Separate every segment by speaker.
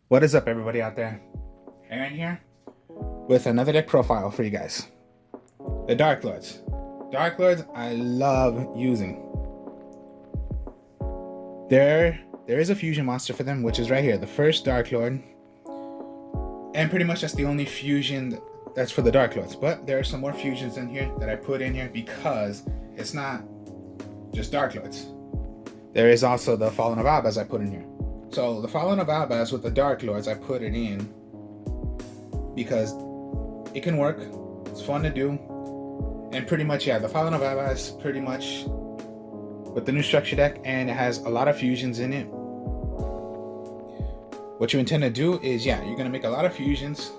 Speaker 1: What is up, everybody out there? Aaron here with another deck profile for you guys. The Darklords. Darklords I love using. There is a fusion monster for them, which is right here, the first Darklord. And pretty much that's the only fusion that's for the Darklords. But there are some more fusions in here that I put in here because it's not just Darklords. There is also the Fallen of Abaz I put in here. So the Fallen of Abaz with the Darklords, I put it in because it can work. It's fun to do. And pretty much, yeah, the Fallen of Abaz pretty much with the new structure deck, and it has a lot of fusions in it. What you intend to do is, yeah, you're going to make a lot of fusions.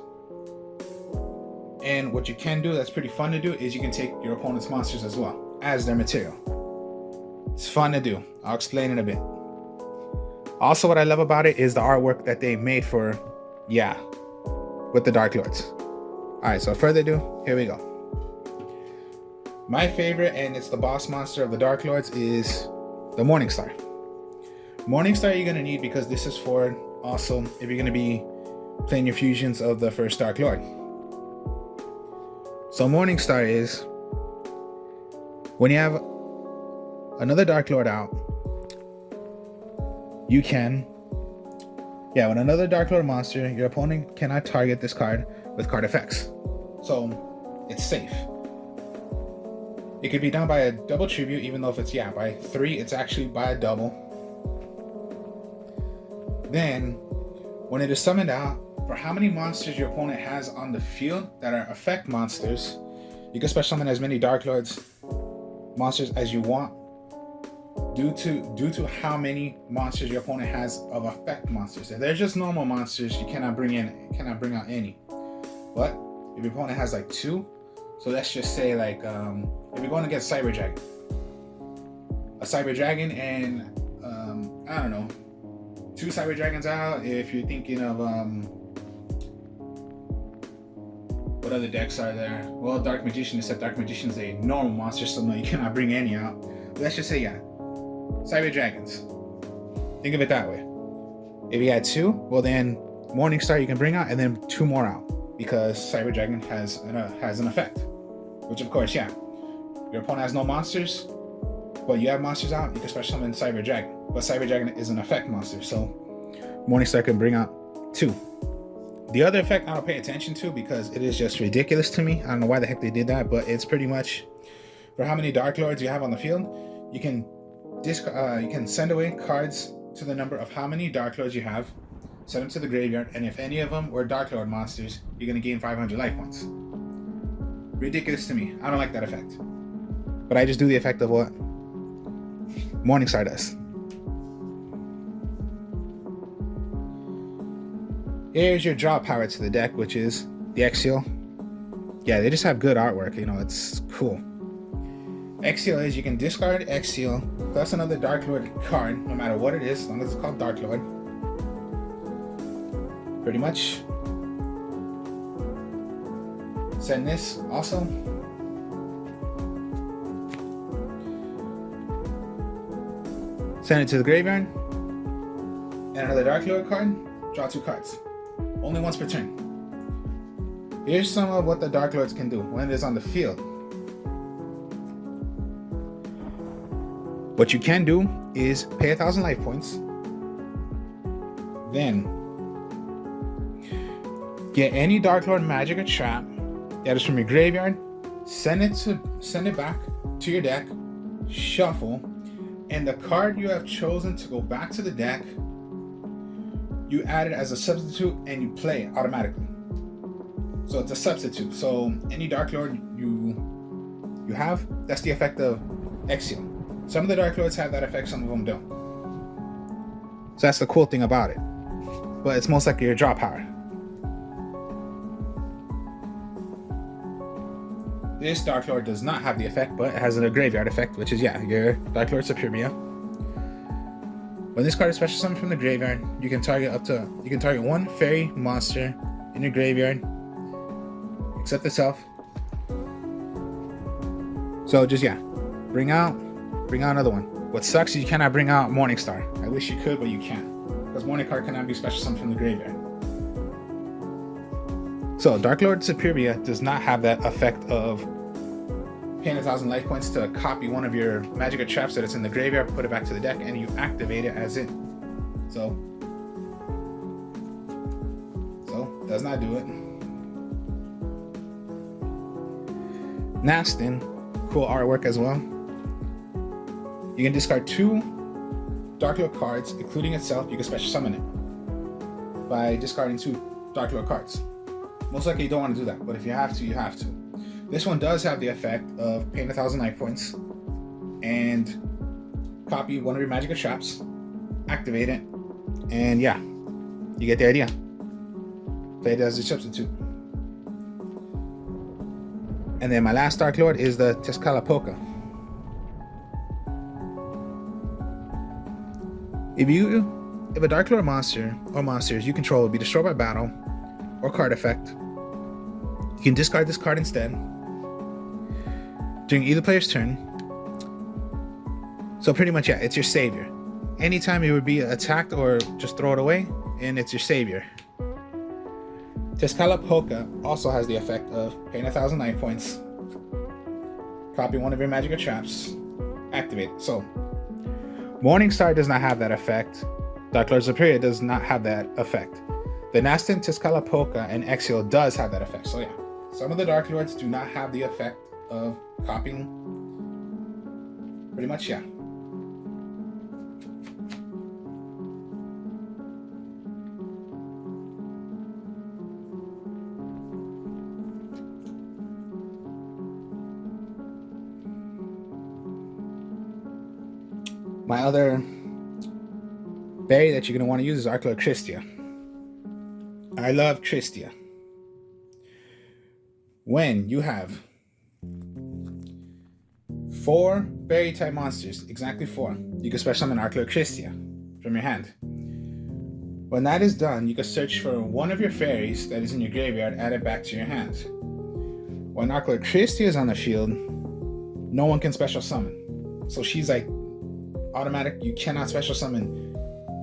Speaker 1: And what you can do that's pretty fun to do is you can take your opponent's monsters as well as their material. It's fun to do. I'll explain in a bit. Also, what I love about it is the artwork that they made for, yeah, with the Darklords. Alright, so further ado, here we go. My favorite, and it's the boss monster of the Darklords, is the Morningstar. Morningstar you're going to need because this is for also if you're going to be playing your fusions of the first Darklord. So Morningstar is when you have another Darklord out, you can, when another Darklord monster, your opponent cannot target this card with card effects. So it's safe. It could be done by a double tribute, even though if it's, by 3, it's actually by a double. Then, when it is summoned out, for how many monsters your opponent has on the field that are effect monsters, you can special summon as many Darklords monsters as you want. Due to how many monsters your opponent has of effect monsters. If they're just normal monsters, you cannot bring out any. But if your opponent has like 2, so let's just say like if you're going against a Cyber Dragon and I don't know, 2 Cyber Dragons out. If you're thinking of what other decks are there? Well, Dark Magician, except Dark Magician's a normal monster, so no, you cannot bring any out. But let's just say Cyber Dragons. Think of it that way. If you had 2, well then Morningstar you can bring out and then 2 more out because Cyber Dragon has an effect. Which of course, your opponent has no monsters, but you have monsters out, you can special summon Cyber Dragon. But Cyber Dragon is an effect monster, so Morningstar can bring out 2. The other effect I don't pay attention to because it is just ridiculous to me. I don't know why the heck they did that, but it's pretty much for how many Darklords you have on the field, you can send away cards to the number of how many Darklords you have, send them to the graveyard, and if any of them were Darklord monsters, you're going to gain 500 life points. Ridiculous to me. I don't like that effect. But I just do the effect of what Morningstar does. Here's your draw power to the deck, which is the Exile. Yeah, they just have good artwork, it's cool. Exile is you can discard Exile plus another Darklord card, no matter what it is, as long as it's called Darklord. Pretty much. Send this also. Send it to the graveyard. And another Darklord card. Draw 2 cards. Only once per turn. Here's some of what the Darklords can do when it is on the field. What you can do is pay 1,000 life points. Then get any Darklord magic or trap that is from your graveyard, send it back to your deck, shuffle, and the card you have chosen to go back to the deck, you add it as a substitute and you play it automatically. So it's a substitute. So any Darklord you have, that's the effect of Exile. Some of the Darklords have that effect, some of them don't. So that's the cool thing about it. But it's most likely your draw power. This Darklord does not have the effect, but it has a graveyard effect, which is, your Darklord Supremia. When this card is special summoned from the graveyard, you can target 1 fairy monster in your graveyard, except itself. So just bring out another one. What sucks is you cannot bring out Morningstar. I wish you could, but you can't. Because Morningstar cannot be special summoned from the graveyard. So Darklord Superior does not have that effect of paying 1,000 life points to copy one of your magic or traps that it's in the graveyard, put it back to the deck, and you activate it as it. So does not do it. Nastin, cool artwork as well. You can discard 2 Darklord cards, including itself. You can special summon it by discarding 2 Darklord cards. Most likely you don't want to do that, but if you have to, you have to. This one does have the effect of paying 1,000 life points and copy one of your magic or traps, activate it, and yeah, you get the idea. Play it as a substitute. And then my last Darklord is the Tezcatlipoca. If a Darklord monster or monsters you control will be destroyed by battle or card effect, you can discard this card instead during either player's turn. So pretty much, yeah, it's your savior. Anytime it would be attacked or just throw it away, and it's your savior. Tezcatlipoca also has the effect of paying 1,000 life points, copy one of your magic or traps, activate it. So Morningstar does not have that effect. Darklord Superior does not have that effect. The Nastin, Tezcatlipoca, and Exile does have that effect. So yeah, some of the Darklords do not have the effect of copying. Pretty much, yeah. My other berry that you're going to want to use is Darklord Christia. I love Christia. When you have 4 berry type monsters, exactly 4, you can special summon Darklord Christia from your hand. When that is done, you can search for one of your fairies that is in your graveyard, add it back to your hand. When Darklord Christia is on the field, no one can special summon. So she's like automatic. You cannot special summon.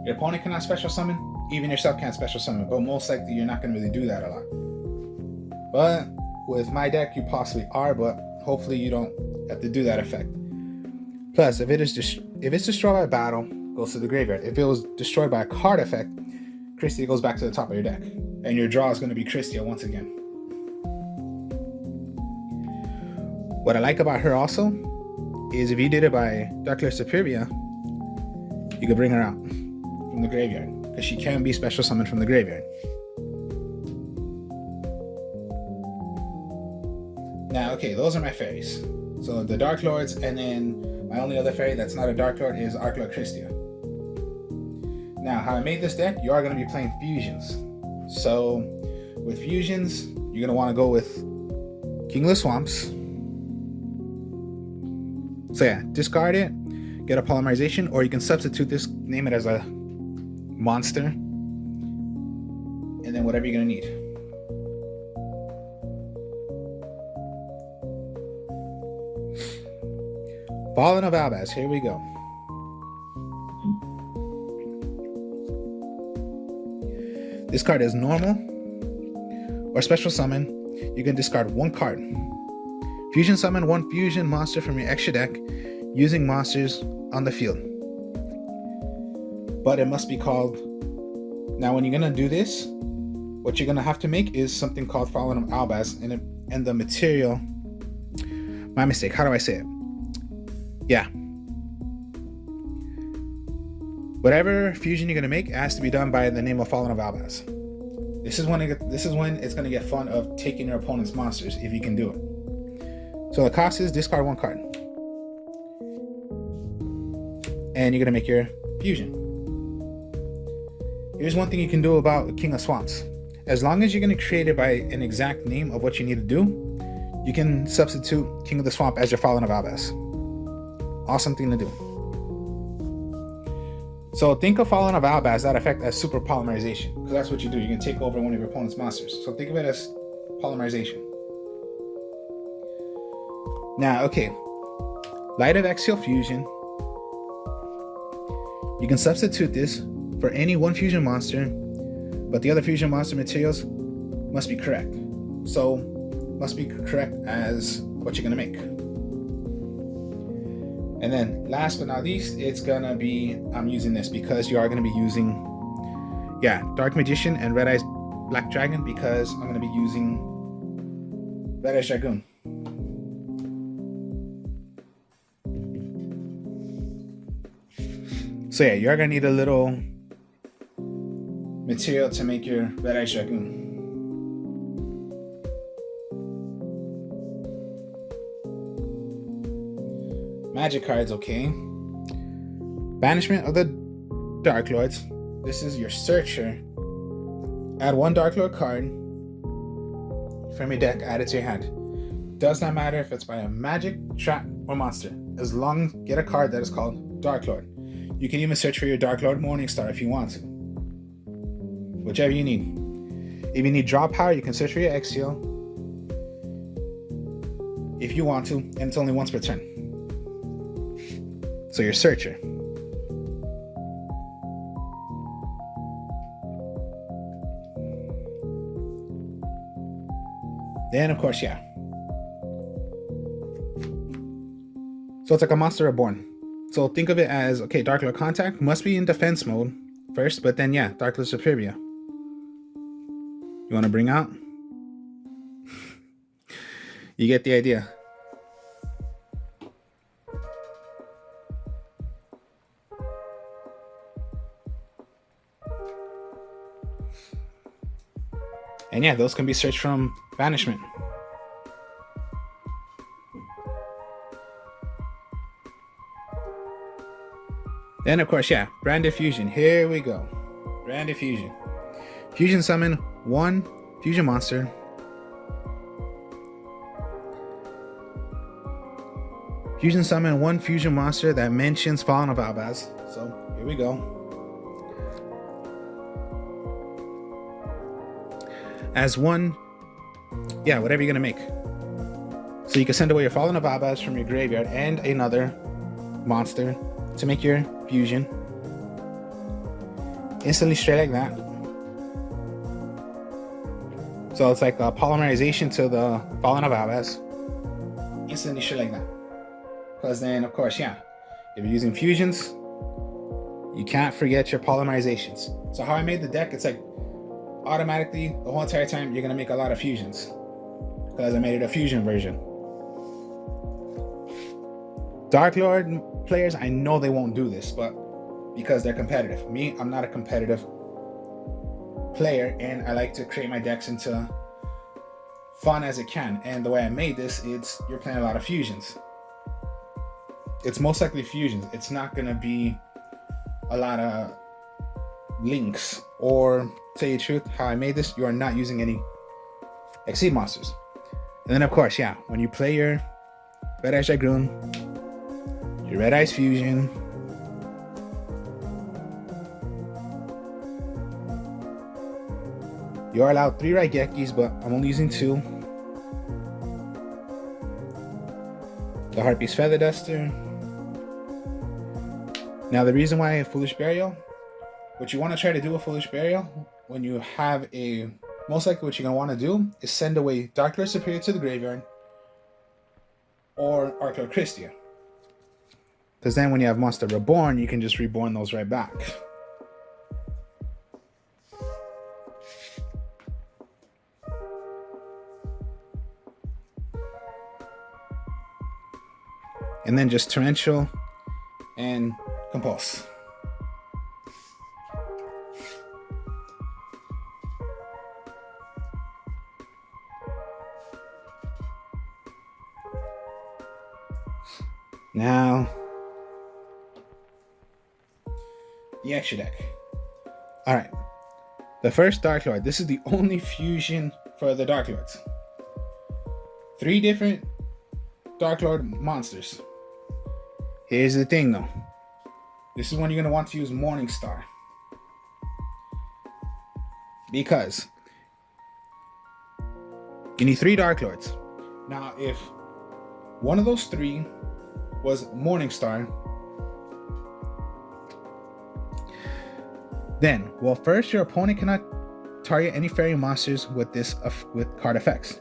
Speaker 1: Your opponent cannot special summon. Even yourself can't special summon. But most likely you're not going to really do that a lot. But with my deck, you possibly are. But hopefully you don't have to do that effect. Plus, if it's destroyed by battle, it goes to the graveyard. If it was destroyed by a card effect, Christia goes back to the top of your deck. And your draw is going to be Christia once again. What I like about her also is if you did it by Darklord Superior, you could bring her out from the graveyard, because she can be special summoned from the graveyard. Now, okay, those are my fairies. So the Darklords, and then my only other fairy that's not a Darklord is Darklord Christia. Now, how I made this deck, you are going to be playing fusions. So with fusions, you're going to want to go with King of the Swamps. So yeah, discard it, get a polymerization, or you can substitute this, name it as a monster, and then whatever you're gonna need. Fallen of Albaz, here we go. This card is normal or special summon. You can discard 1 card. Fusion summon 1 fusion monster from your extra deck using monsters on the field. But it must be called. Now, when you're going to do this, what you're going to have to make is something called Fallen of Albaz, and the material. My mistake. How do I say it? Yeah. Whatever fusion you're going to make has to be done by the name of Fallen of Albaz. This is when it's going to get fun of taking your opponent's monsters, if you can do it. So the cost is discard 1 card. And you're going to make your fusion. Here's one thing you can do about King of Swamps. As long as you're going to create it by an exact name of what you need to do, you can substitute King of the Swamp as your Fallen of Albaz. Awesome thing to do. So think of Fallen of Albaz, that effect, as super polymerization, because that's what you do. You can take over one of your opponent's monsters. So think of it as polymerization. Now, okay, Light of Exile Fusion You can substitute this for any one fusion monster, but the other fusion monster materials must be correct. So, must be correct as what you're gonna make. And then last but not least, it's gonna be, I'm using this because you are gonna be using, Dark Magician and Red Eyes Black Dragon, because I'm gonna be using Red Eyes Dragoon. So yeah, you're gonna need a little material to make your Red Eyes Dragoon. Magic cards, okay. Banishment of the Darklords. This is your searcher. Add one Darklord card from your deck, add it to your hand. Does not matter if it's by a magic, trap, or monster. As long as get a card that is called Darklord. You can even search for your Darklord Morningstar if you want to. Whichever you need. If you need draw power, you can search for your Exile. If you want to, and it's only once per turn. So your searcher. Then of course, so it's like a monster reborn. So think of it as, okay, Darklord Contact must be in defense mode first, but then Darklord Superbia. You want to bring out? You get the idea. And those can be searched from Banishment. Then of course, Branded Fusion. Here we go. Branded Fusion. Fusion summon one fusion monster. Fusion summon one fusion monster that mentions Fallen of Albaz. So here we go. As one, whatever you're gonna make. So you can send away your Fallen of Albaz from your graveyard and another monster to make your fusion. Instantly straight like that. So it's like a polymerization to the Fallen of Albaz. Instantly straight like that. Because then, of course, if you're using fusions, you can't forget your polymerizations. So how I made the deck, it's like automatically the whole entire time you're gonna make a lot of fusions because I made it a fusion version. Darklord players, I know they won't do this, but because they're competitive. Me, I'm not a competitive player, and I like to create my decks into fun as it can. And the way I made this, you're playing a lot of fusions. It's most likely fusions. It's not gonna be a lot of links, or tell you the truth, how I made this, you are not using any Exceed monsters. And then of course, when you play your Red Eyes Dragoon, your Red Eyes Fusion, you are allowed 3 Raigekis, but I'm only using 2. The Harpy's Feather Duster. Now the reason why Foolish Burial, what you want to try to do with Foolish Burial, when you have most likely what you're going to want to do is send away Darklord Superior to the graveyard or Arclord Christia. Because then when you have Monster Reborn, you can just reborn those right back. And then just Torrential and Compulse. Now, the extra deck. Alright. The first Darklord. This is the only fusion for the Darklords. 3 different Darklord monsters. Here's the thing though. This is when you're going to want to use Morningstar. Because you need 3 Darklords. Now, if one of those 3 was Morningstar, Then, well, first your opponent cannot target any fairy monsters with with card effects.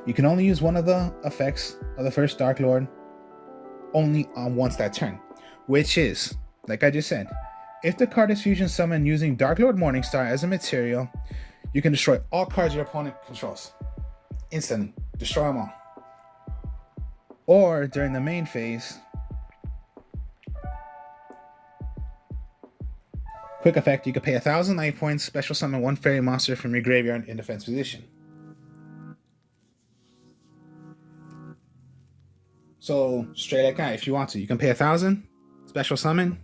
Speaker 1: You can only use one of the effects of the first Darklord only on once that turn, which is, like I just said, if the card is fusion summoned using Darklord Morningstar as a material, you can destroy all cards your opponent controls. Instantly. Destroy them all. Or during the main phase, quick effect, you can pay 1,000 life points, special summon one fairy monster from your graveyard in defense position. So straight like that, if you want to, you can pay 1,000, special summon.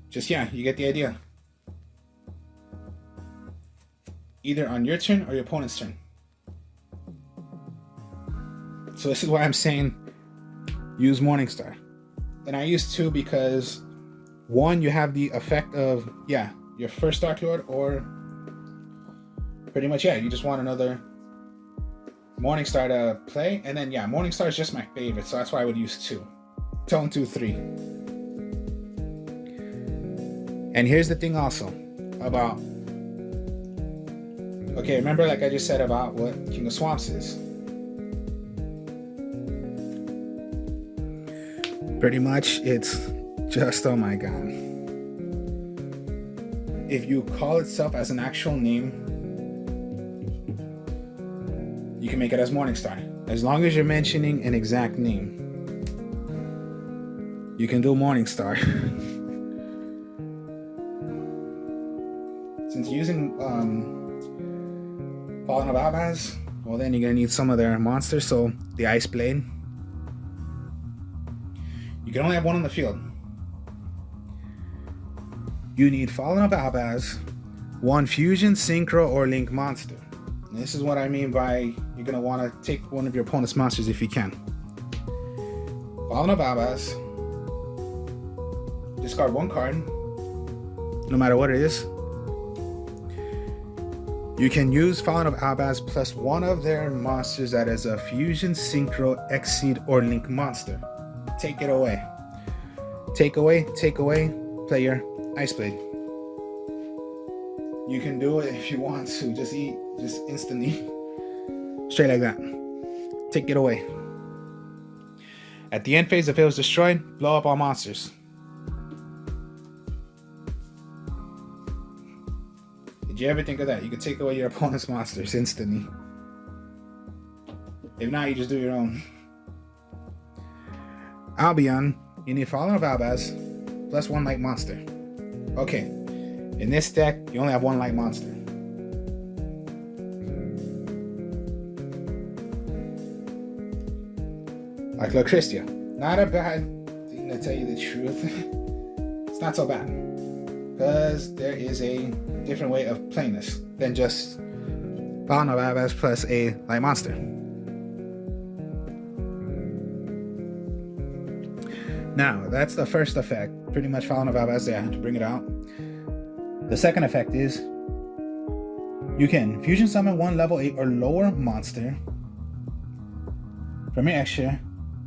Speaker 1: Just yeah, you get the idea. Either on your turn or your opponent's turn. So this is why I'm saying use Morningstar. And I use 2 because 1, you have the effect of, yeah, your first Darklord, or pretty much, yeah, you just want another Morningstar to play. And then, yeah, Morningstar is just my favorite, so that's why I would use 2. Tone 2, 3. And here's the thing also about, okay, remember like I just said about what King of Swamps is? Pretty much, it's just, oh my god. If you call itself as an actual name, you can make it as Morningstar. As long as you're mentioning an exact name, you can do Morningstar. Since using Fallen of Abaz, well then you're gonna need some of their monsters, so the Ice Blade. You can only have one on the field. You need Fallen of Abaz, one Fusion, Synchro, or Link monster. And this is what I mean by you're going to want to take one of your opponent's monsters if you can. Fallen of Abaz. Discard one card, no matter what it is. You can use Fallen of Abaz plus one of their monsters that is a Fusion, Synchro, Exceed, or Link monster. Take it away. Take away, play your Ice Blade. You can do it if you want to. Just instantly. Straight like that. Take it away. At the end phase, if it was destroyed, blow up all monsters. Did you ever think of that? You could take away your opponent's monsters instantly. If not, you just do your own. Albion, you need Fallen of Abaz plus one light monster. Okay, in this deck, you only have one light monster. Like Lucristia. Not a bad thing, to tell you the truth. It's not so bad. Because there is a different way of playing this than just Fallen of Abaz plus a light monster. Now, that's the first effect. Pretty much Fallen of Abaz there to bring it out. The second effect is you can fusion summon one level 8 or lower monster from your extra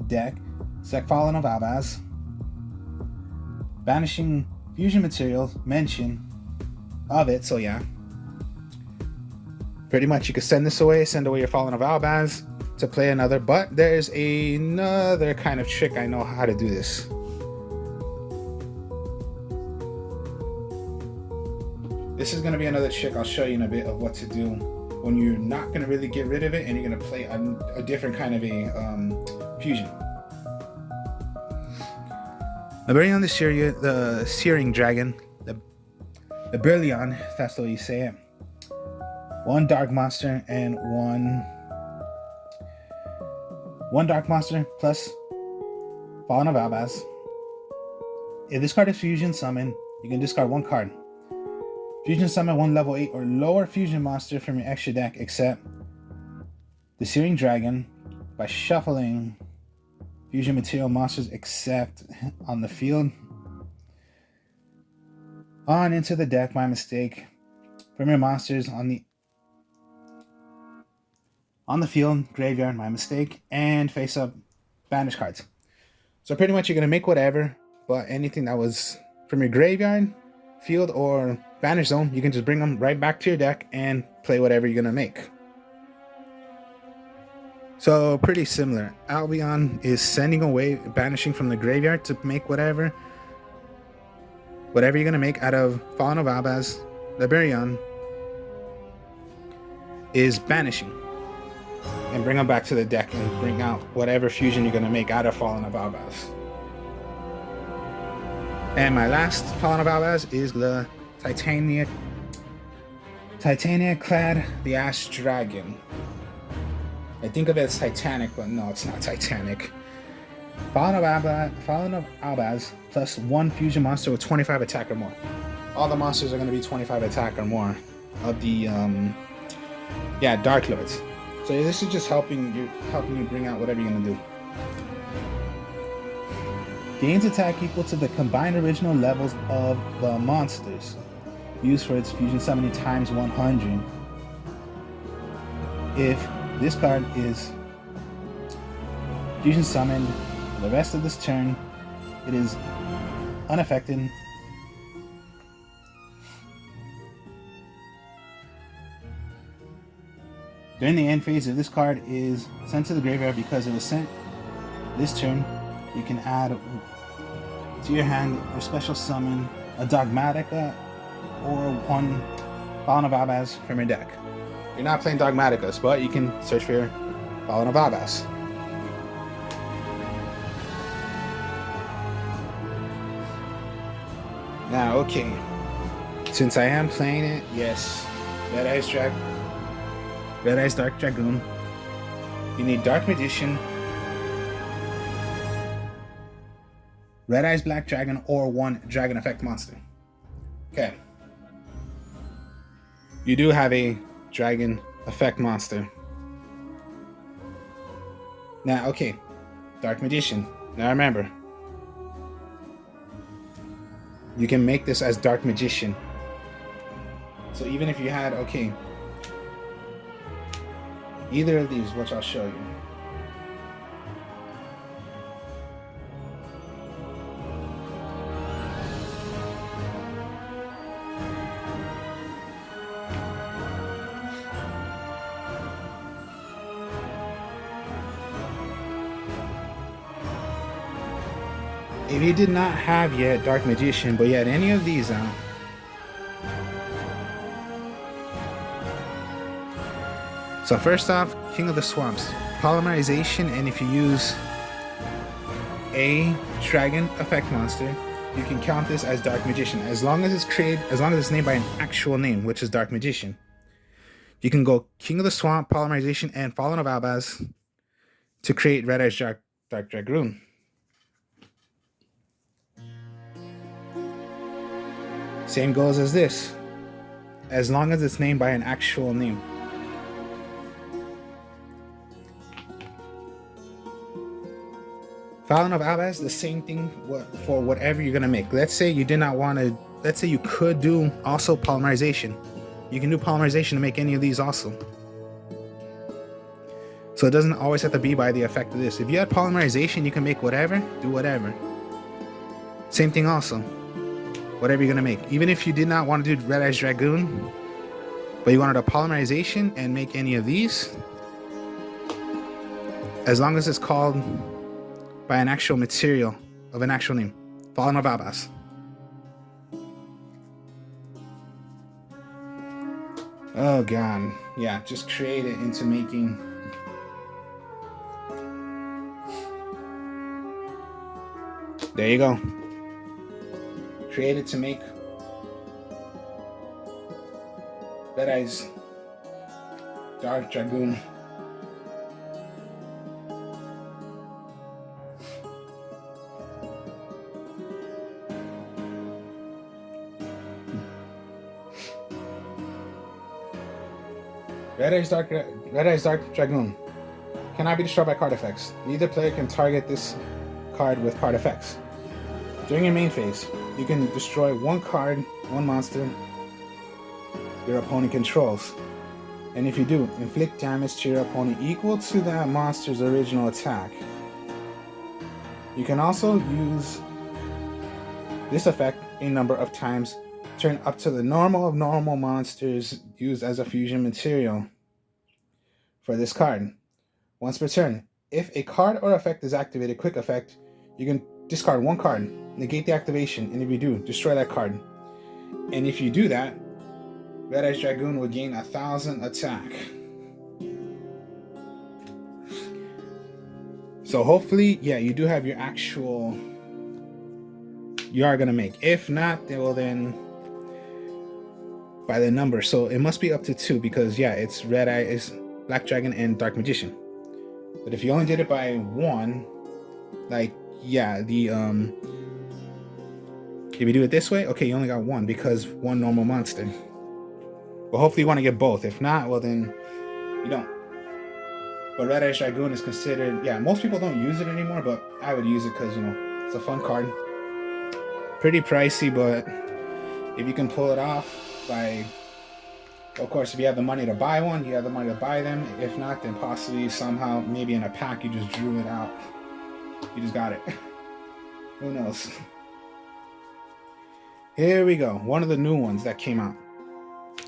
Speaker 1: deck, select Fallen of Abaz, banishing fusion materials mention of it, so yeah. Pretty much you can send this away, send away your Fallen of Abaz to play another, but there's another kind of trick I know how to do this. This is going to be another trick I'll show you in a bit of what to do when you're not going to really get rid of it and you're going to play a different kind of a fusion. Now bring on the Searing Dragon, the Brillion, if that's the way you say it. One dark monster and one dark monster plus Fallen of Abaz. If this card is fusion summon, you can discard one card. Fusion summon one level 8 or lower fusion monster from your extra deck except the Searing Dragon by shuffling fusion material monsters except on the field. On into the deck by mistake from your monsters on the field, graveyard, my mistake, and face up banish cards. So pretty much you're going to make whatever, but anything that was from your graveyard, field or banish zone, you can just bring them right back to your deck and play whatever you're gonna make. So pretty similar. Albion is sending away, banishing from the graveyard to make whatever you're gonna make out of Fallen of Albaz. Liberion is banishing and bring them back to the deck and bring out whatever fusion you're gonna make out of Fallen of Albaz. And my last Fallen of Albaz is the Titania clad the Ash Dragon. I think of it as Titanic, but no, it's not Titanic. Fallen of Albaz plus 1 fusion monster with 25 attack or more. All the monsters are going to be 25 attack or more of the Darklords. So this is just helping you bring out whatever you're going to do. Gains attack equal to the combined original levels of the monsters. Used for its fusion summoning times 100. If this card is fusion summoned the rest of this turn, it is unaffected. During the end phase, if this card is sent to the graveyard because it was sent this turn, you can add to your hand or special summon a Dogmatica or 1 Fallen of Albaz from your deck. You're not playing Dogmaticas, but you can search for your Fallen of Albaz. Now, okay, since I am playing it, yes, Red Eyes Dark Dragoon. You need Dark Magician, Red Eyes Black Dragon, or 1 Dragon Effect monster. Okay. You do have a Dragon Effect monster. Now, okay, Dark Magician. Now remember, you can make this as Dark Magician. So even if you had, okay, either of these, which I'll show you. If you did not have yet Dark Magician, but you had any of these out, so first off, King of the Swamps, Polymerization, and if you use a Dragon Effect monster, you can count this as Dark Magician. As long as it's named by an actual name, which is Dark Magician. You can go King of the Swamp, Polymerization, and Fallen of Albaz to create Red Eyes Dark Dragoon. Same goes as this, as long as it's named by an actual name. Fallen of Albaz, the same thing for whatever you're gonna make. Let's say you did not want to. Let's say you could do also Polymerization. You can do Polymerization to make any of these also. So it doesn't always have to be by the effect of this. If you had Polymerization, you can make whatever, do whatever. Same thing also. Whatever you're gonna make. Even if you did not want to do Red Eyes Dragoon, but you wanted a Polymerization and make any of these, as long as it's called by an actual material of an actual name. Fallen of Albaz. Oh god. Yeah, just create it into making. There you go. Create it to make Red Eyes Dark Dragoon. Red Eyes Dark Dragoon cannot be destroyed by card effects. Neither player can target this card with card effects. During your main phase, you can destroy 1 card, 1 monster your opponent controls. And if you do, inflict damage to your opponent equal to that monster's original attack. You can also use this effect a number of times turn up to the normal of normal monsters used as a fusion material for this card. Once per turn, if a card or effect is activated, quick effect, you can discard one card, negate the activation, and if you do, destroy that card. And if you do that, Red Eyes Dragoon will gain 1,000 attack. So hopefully, yeah, you do have your actual. You are gonna make. If not, then by the number. So it must be up to 2 because yeah, it's Red Eye, is Black Dragon and Dark Magician. But if you only did it by 1, like yeah, the if you do it this way, okay, you only got 1 because 1 normal monster. But hopefully you want to get both. If not, well then you don't. But Red Eyes Dragoon is considered, yeah, most people don't use it anymore, but I would use it because, you know, it's a fun card. Pretty pricey, but if you can pull it off by, of course, if you have the money to buy one, you have the money to buy them. If not, then possibly somehow, maybe in a pack, you just drew it out. You just got it. Who knows? Here we go. One of the new ones that came out.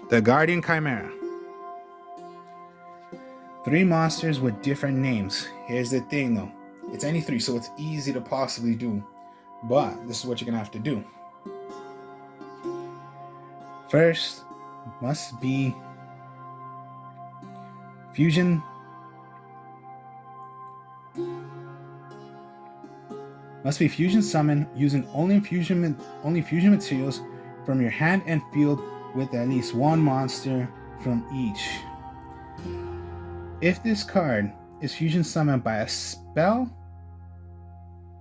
Speaker 1: The Guardian Chimera. 3 monsters with different names. Here's the thing though. It's any 3, so it's easy to possibly do. But this is what you're gonna have to do. First must be fusion. Must be fusion summon using only fusion materials from your hand and field with at least 1 monster from each. If this card is fusion summoned by a spell,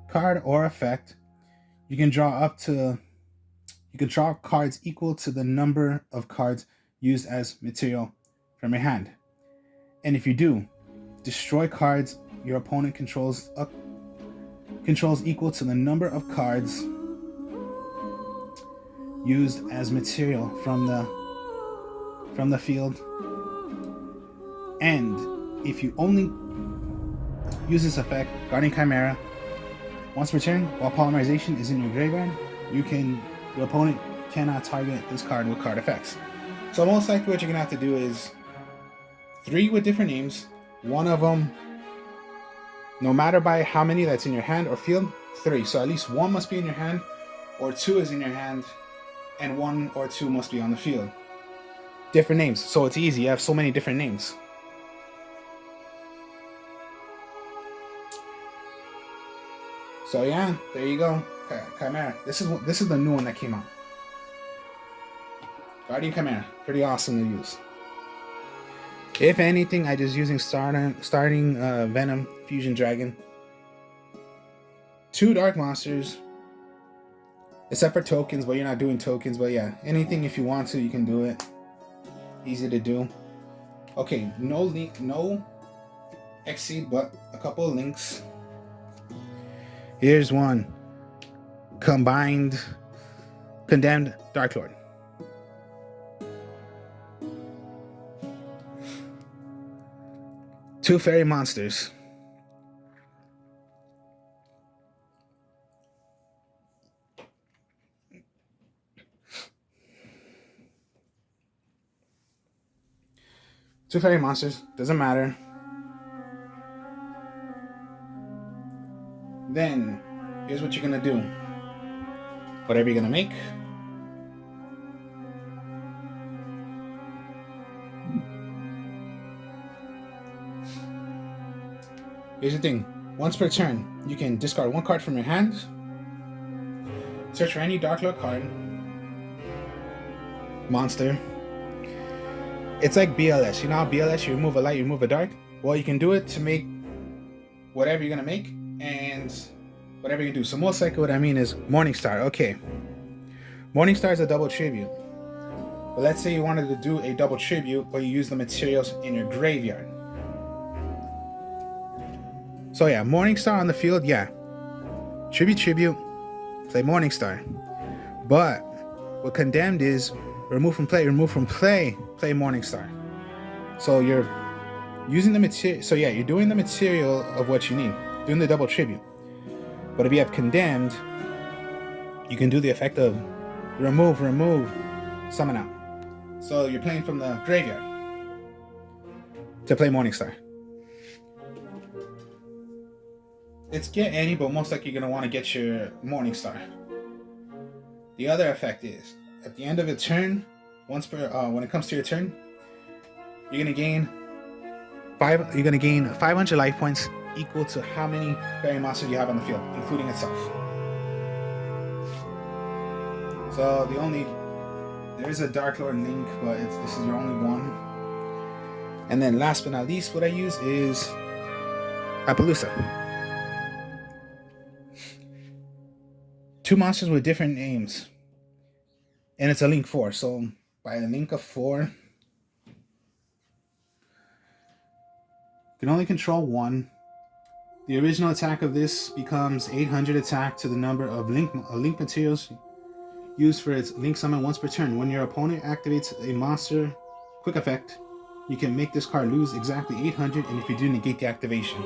Speaker 1: card, or effect, you can draw cards equal to the number of cards used as material from your hand. And if you do, destroy cards your opponent controls equal to the number of cards used as material from the field. And if you only use this effect, Guardian Chimera, once per turn, while polymerization is in your graveyard, your opponent cannot target this card with card effects. So most likely what you're gonna have to do is 3 with different names. One of them, no matter by how many that's in your hand or field, 3. So at least 1 must be in your hand, or 2 is in your hand, and 1 or 2 must be on the field. Different names, so it's easy. You have so many different names. So yeah, there you go. Chimera. This is the new one that came out. Guardian Chimera. Pretty awesome to use. If anything, I just using starting Venom Fusion Dragon. 2 dark monsters. Except for tokens, but you're not doing tokens. But yeah, anything if you want to, you can do it. Easy to do. Okay, no link, no exceed, but a couple of links. Here's one. Condemned Darklord. Two fairy monsters. Two fairy monsters, doesn't matter. Then, here's what you're gonna do. Whatever you're gonna make. Here's the thing. Once per turn, you can discard 1 card from your hand. Search for any Darklord card. Monster. It's like BLS. You know how BLS, you remove a light, you remove a dark? Well, you can do it to make whatever you're gonna make and whatever you do. So most likely what I mean is Morningstar. Okay. Morningstar is a double tribute. But let's say you wanted to do a double tribute, but you use the materials in your graveyard. So yeah, Morningstar on the field, yeah. Tribute, play Morningstar. But what condemned is remove from play, play Morningstar. So you're using the material. So yeah, you're doing the material of what you need, doing the double tribute. But if you have condemned, you can do the effect of remove, summon out. So you're playing from the graveyard to play Morningstar. It's get any, but most likely you're going to want to get your Morningstar. The other effect is, at the end of a turn, once per when it comes to your turn, you're going to gain 500 life points, equal to how many fairy monsters you have on the field, including itself. So there is a Darklord link, but this is your only one. And then last but not least, what I use is Appaloosa. 2 monsters with different names. And it's a link 4. So by a link of 4, you can only control 1. The original attack of this becomes 800 attack to the number of link materials used for its link summon once per turn. When your opponent activates a monster quick effect, you can make this card lose exactly 800, and if you do, negate the activation.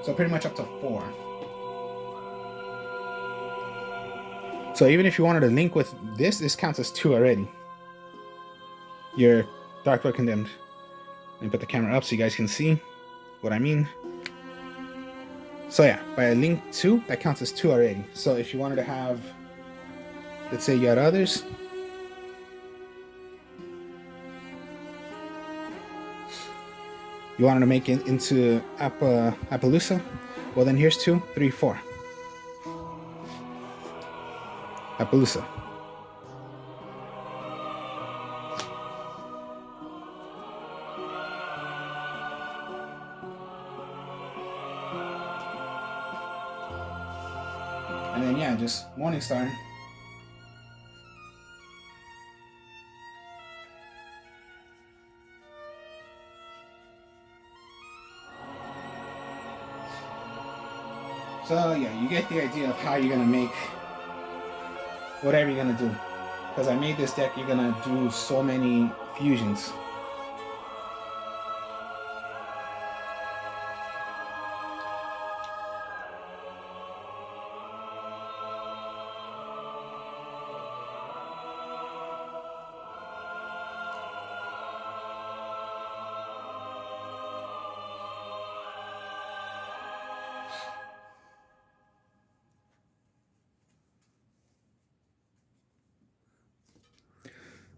Speaker 1: So pretty much up to 4. So even if you wanted to link with this counts as 2 already. Your Darklord Condemned. Let me put the camera up so you guys can see what I mean. So yeah, by a link 2, that counts as 2 already. So if you wanted to have, let's say you had others, you wanted to make it into Appaloosa, well then here's 2, 3, 4. Appaloosa. And then yeah, just Morningstar. So yeah, you get the idea of how you're gonna make whatever you're gonna do. Because I made this deck, you're gonna do so many fusions.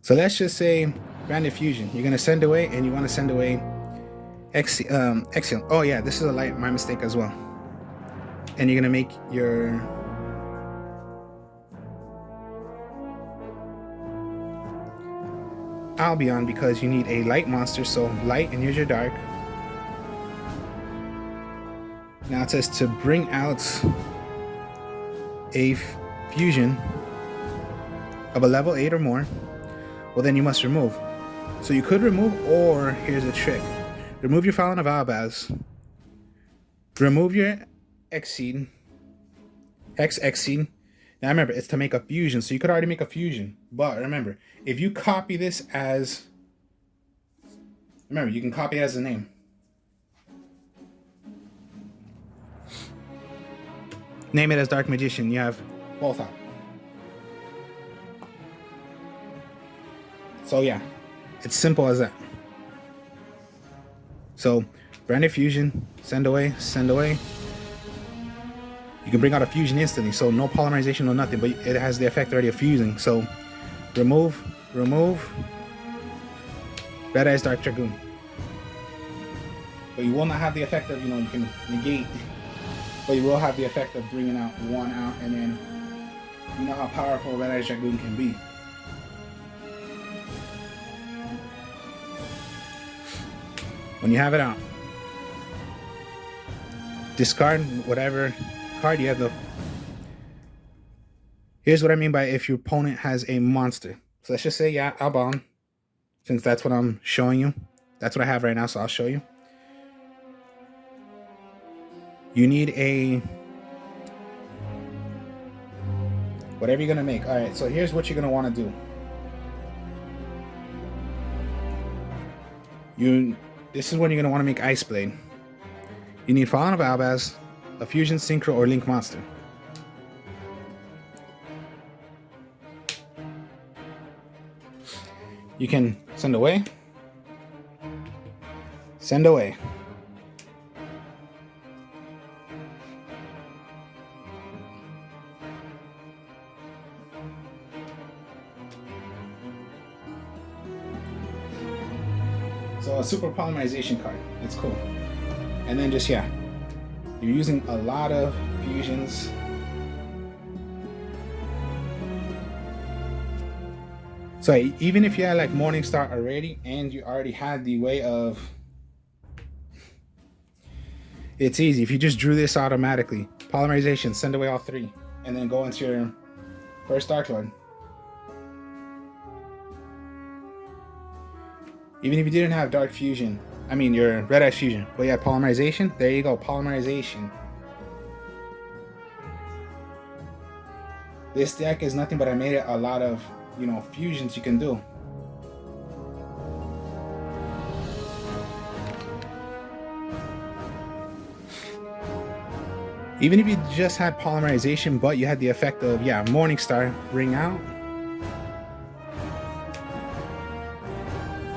Speaker 1: So let's just say Branded Fusion. You're gonna send away, and you want to send away Exile. Oh yeah, this is my mistake as well. And you're gonna make your Albion because you need a light monster. So light, and here's your dark. Now it says to bring out a fusion of a level 8 or more. Well, then you must remove. So you could remove, or here's a trick. Remove your Fallen of Albaz. Remove your Exceed. Exceed. Now remember, it's to make a fusion. So you could already make a fusion. But remember, if you copy this as... Remember, you can copy it as a name. Name it as Dark Magician. You have both out. So yeah, it's simple as that. So Branded Fusion, send away, send away. You can bring out a fusion instantly, so no polymerization, no nothing, but it has the effect already of fusing. So remove, Red Eyes Dark Dragoon. But you will not have the effect of, you can negate, but you will have the effect of bringing out 1 out, and then you know how powerful Red Eyes Dragoon can be. When you have it out, discard whatever card you have. Here's what I mean by if your opponent has a monster. So let's just say, yeah, Albion, since that's what I'm showing you. That's what I have right now, so I'll show you. You need a... whatever you're going to make. All right, so here's what you're going to want to do. This is when you're going to want to make Ice Blade. You need Fallen of Albaz, a Fusion, Synchro, or Link monster. you can send away. Send away. So a super polymerization card. It's cool. And then just, yeah, you're using a lot of fusions. So even if you had like Morningstar already and you already had the way of, it's easy. If you just drew this automatically, polymerization, send away all three, and then go into your first Darklord. Even if you didn't have Dark Fusion, I mean your Red Eyes Fusion, but yeah, polymerization, there you go, polymerization. This deck is nothing but I made it a lot of, you know, fusions you can do. Even if you just had polymerization, but you had the effect of, yeah, Morningstar, bring out.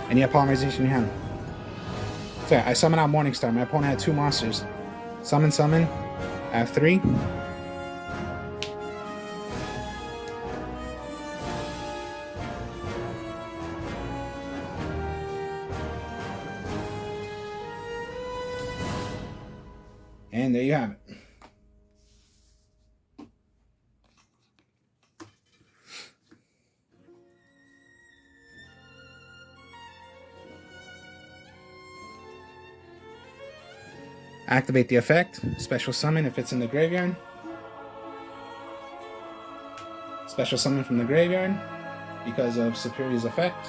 Speaker 1: And you have polymerization in your hand. So yeah, I summon out Morningstar. My opponent had 2 monsters. Summon, summon. I have 3. And there you have it. Activate the effect, special summon if it's in the graveyard. Special summon from the graveyard because of Superior's effect.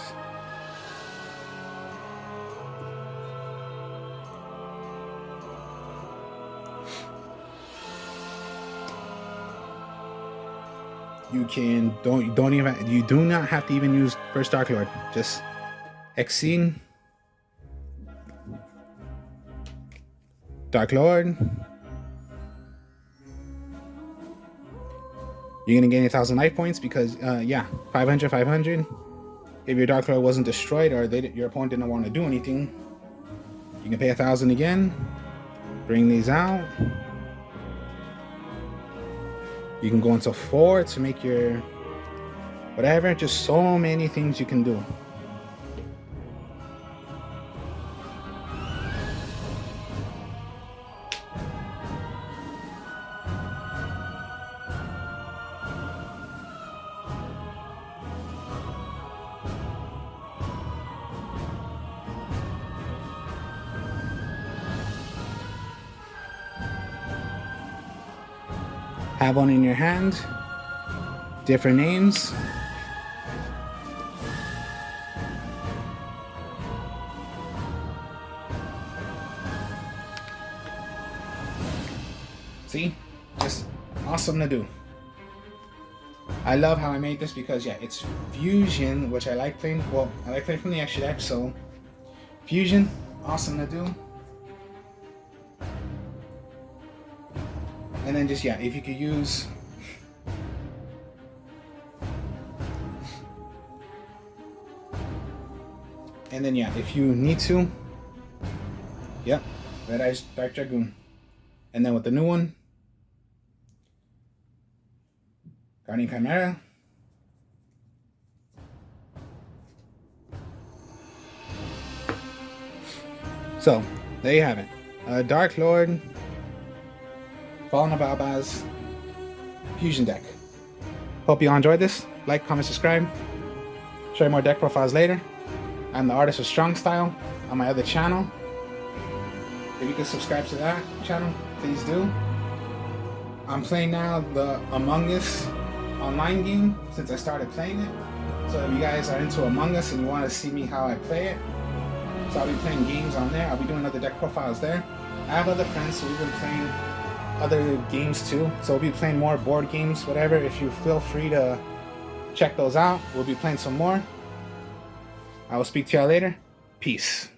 Speaker 1: You can you do not have to even use first Darklord. Just Exceed. Darklord. You're gonna gain 1,000 life points because yeah, 500, 500. If your Darklord wasn't destroyed or your opponent didn't want to do anything, you can pay 1,000 again. Bring these out. You can go into 4 to make your whatever. Just so many things you can do. Have one in your hand, different names. See, just awesome to do. I love how I made this because yeah, it's fusion, which I like playing. Well, I like playing from the extra deck, so fusion, awesome to do. And then just, yeah, if you could use and then yeah, if you need to, yep, Red Eyes Dark Dragoon. And then with the new one, Guardian Chimera. So there you have it. Darklord Fallen of Alba's fusion deck. Hope you all enjoyed this. Like, comment, subscribe. Show you more deck profiles later. I'm the artist of Strong Style on my other channel. If you could subscribe to that channel, please do. I'm playing now the Among Us online game since I started playing it. So if you guys are into Among Us and you want to see me how I play it, so I'll be playing games on there. I'll be doing other deck profiles there. I have other friends, so we've been playing other games too, so we'll be playing more board games, whatever. If you feel free to check those out, we'll be playing some more. I will speak to y'all later. Peace.